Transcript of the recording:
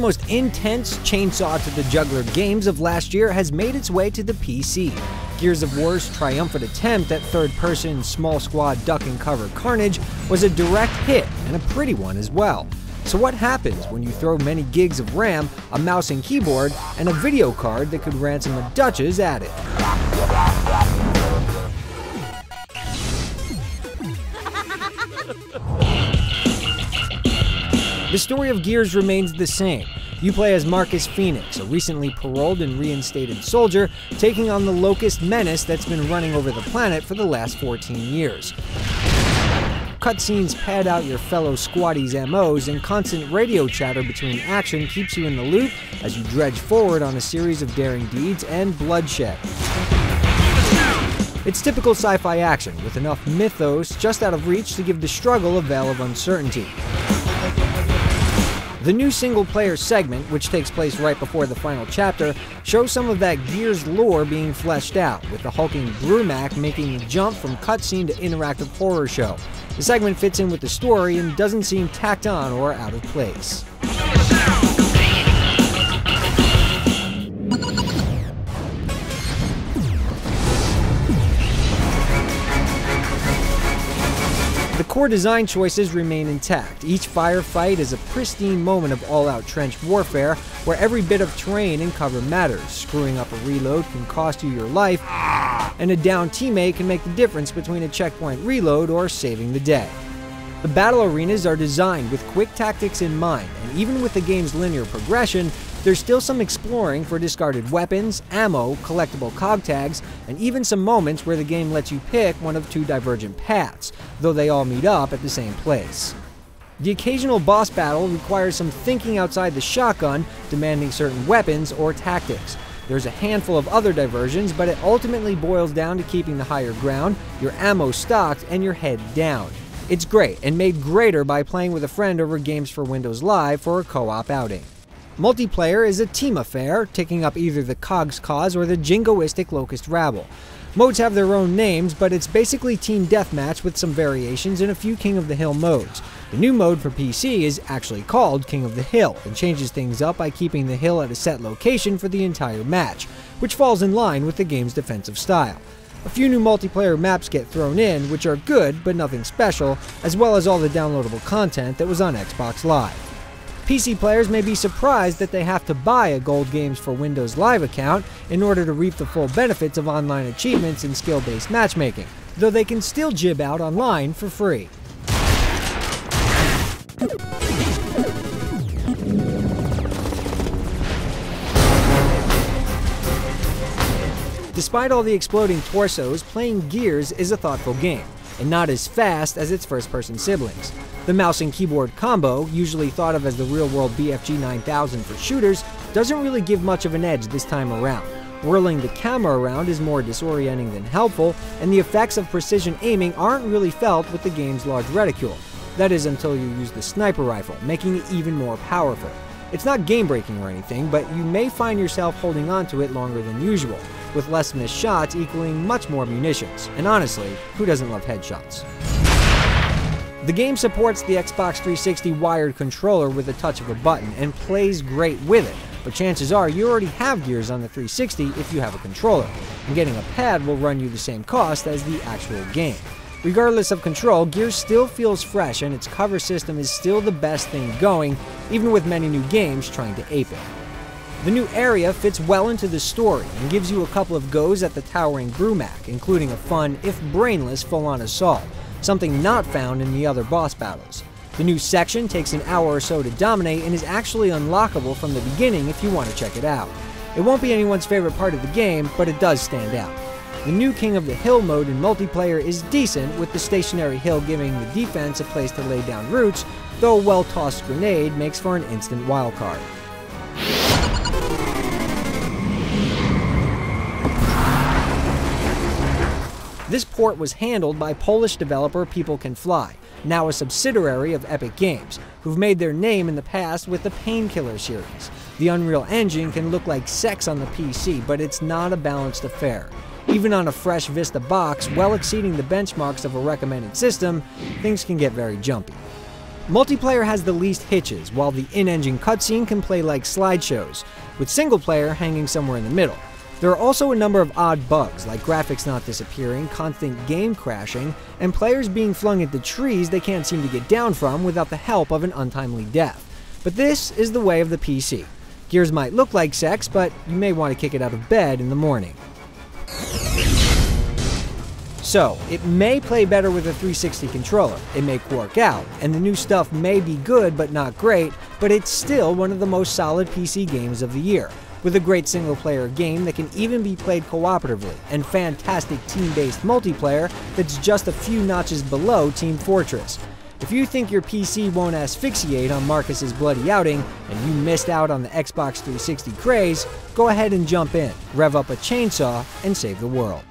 most intense chainsaw to the juggler games of last year has made its way to the PC. Gears of War's triumphant attempt at third-person, small squad duck-and-cover carnage was a direct hit, and a pretty one as well. So what happens when you throw many gigs of RAM, a mouse and keyboard, and a video card that could ransom a Duchess at it? The story of Gears remains the same. You play as Marcus Phoenix, a recently paroled and reinstated soldier, taking on the Locust menace that's been running over the planet for the last 14 years. Cutscenes pad out your fellow squaddies' MOs, and constant radio chatter between action keeps you in the loop as you dredge forward on a series of daring deeds and bloodshed. It's typical sci-fi action, with enough mythos just out of reach to give the struggle a veil of uncertainty. The new single-player segment, which takes place right before the final chapter, shows some of that Gears lore being fleshed out, with the hulking Brumak making the jump from cutscene to interactive horror show. The segment fits in with the story and doesn't seem tacked on or out of place. The core design choices remain intact. Each firefight is a pristine moment of all-out trench warfare, where every bit of terrain and cover matters. Screwing up a reload can cost you your life, and a downed teammate can make the difference between a checkpoint reload or saving the day. The battle arenas are designed with quick tactics in mind, and even with the game's linear progression, there's still some exploring for discarded weapons, ammo, collectible cog tags, and even some moments where the game lets you pick one of two divergent paths, though they all meet up at the same place. The occasional boss battle requires some thinking outside the shotgun, demanding certain weapons or tactics. There's a handful of other diversions, but it ultimately boils down to keeping the higher ground, your ammo stocked, and your head down. It's great, and made greater by playing with a friend over Games for Windows Live for a co-op outing. Multiplayer is a team affair, taking up either the Cog's Cause or the jingoistic Locust Rabble. Modes have their own names, but it's basically team deathmatch with some variations and a few King of the Hill modes. The new mode for PC is actually called King of the Hill, and changes things up by keeping the hill at a set location for the entire match, which falls in line with the game's defensive style. A few new multiplayer maps get thrown in, which are good but nothing special, as well as all the downloadable content that was on Xbox Live. PC players may be surprised that they have to buy a Gold Games for Windows Live account in order to reap the full benefits of online achievements and skill-based matchmaking, though they can still jib out online for free. Despite all the exploding torsos, playing Gears is a thoughtful game, and not as fast as its first-person siblings. The mouse and keyboard combo, usually thought of as the real-world BFG 9000 for shooters, doesn't really give much of an edge this time around. Whirling the camera around is more disorienting than helpful, and the effects of precision aiming aren't really felt with the game's large reticule. That is until you use the sniper rifle, making it even more powerful. It's not game-breaking or anything, but you may find yourself holding onto it longer than usual, with less missed shots equaling much more munitions. And honestly, who doesn't love headshots? The game supports the Xbox 360 wired controller with the touch of a button and plays great with it, but chances are you already have Gears on the 360 if you have a controller, and getting a pad will run you the same cost as the actual game. Regardless of control, Gears still feels fresh, and its cover system is still the best thing going, even with many new games trying to ape it. The new area fits well into the story and gives you a couple of goes at the towering Brumak, including a fun, if brainless, full-on assault, something not found in the other boss battles. The new section takes an hour or so to dominate and is actually unlockable from the beginning if you want to check it out. It won't be anyone's favorite part of the game, but it does stand out. The new King of the Hill mode in multiplayer is decent, with the stationary hill giving the defense a place to lay down roots, though a well-tossed grenade makes for an instant wildcard. This port was handled by Polish developer People Can Fly, now a subsidiary of Epic Games, who've made their name in the past with the Painkiller series. The Unreal Engine can look like sex on the PC, but it's not a balanced affair. Even on a fresh Vista box, well exceeding the benchmarks of a recommended system, things can get very jumpy. Multiplayer has the least hitches, while the in-engine cutscene can play like slideshows, with single player hanging somewhere in the middle. There are also a number of odd bugs, like graphics not disappearing, constant game crashing, and players being flung into trees they can't seem to get down from without the help of an untimely death. But this is the way of the PC. Gears might look like sex, but you may want to kick it out of bed in the morning. So, it may play better with a 360 controller, it may work out, and the new stuff may be good but not great, but it's still one of the most solid PC games of the year, with a great single-player game that can even be played cooperatively, and fantastic team-based multiplayer that's just a few notches below Team Fortress. If you think your PC won't asphyxiate on Marcus's bloody outing, and you missed out on the Xbox 360 craze, go ahead and jump in, rev up a chainsaw, and save the world.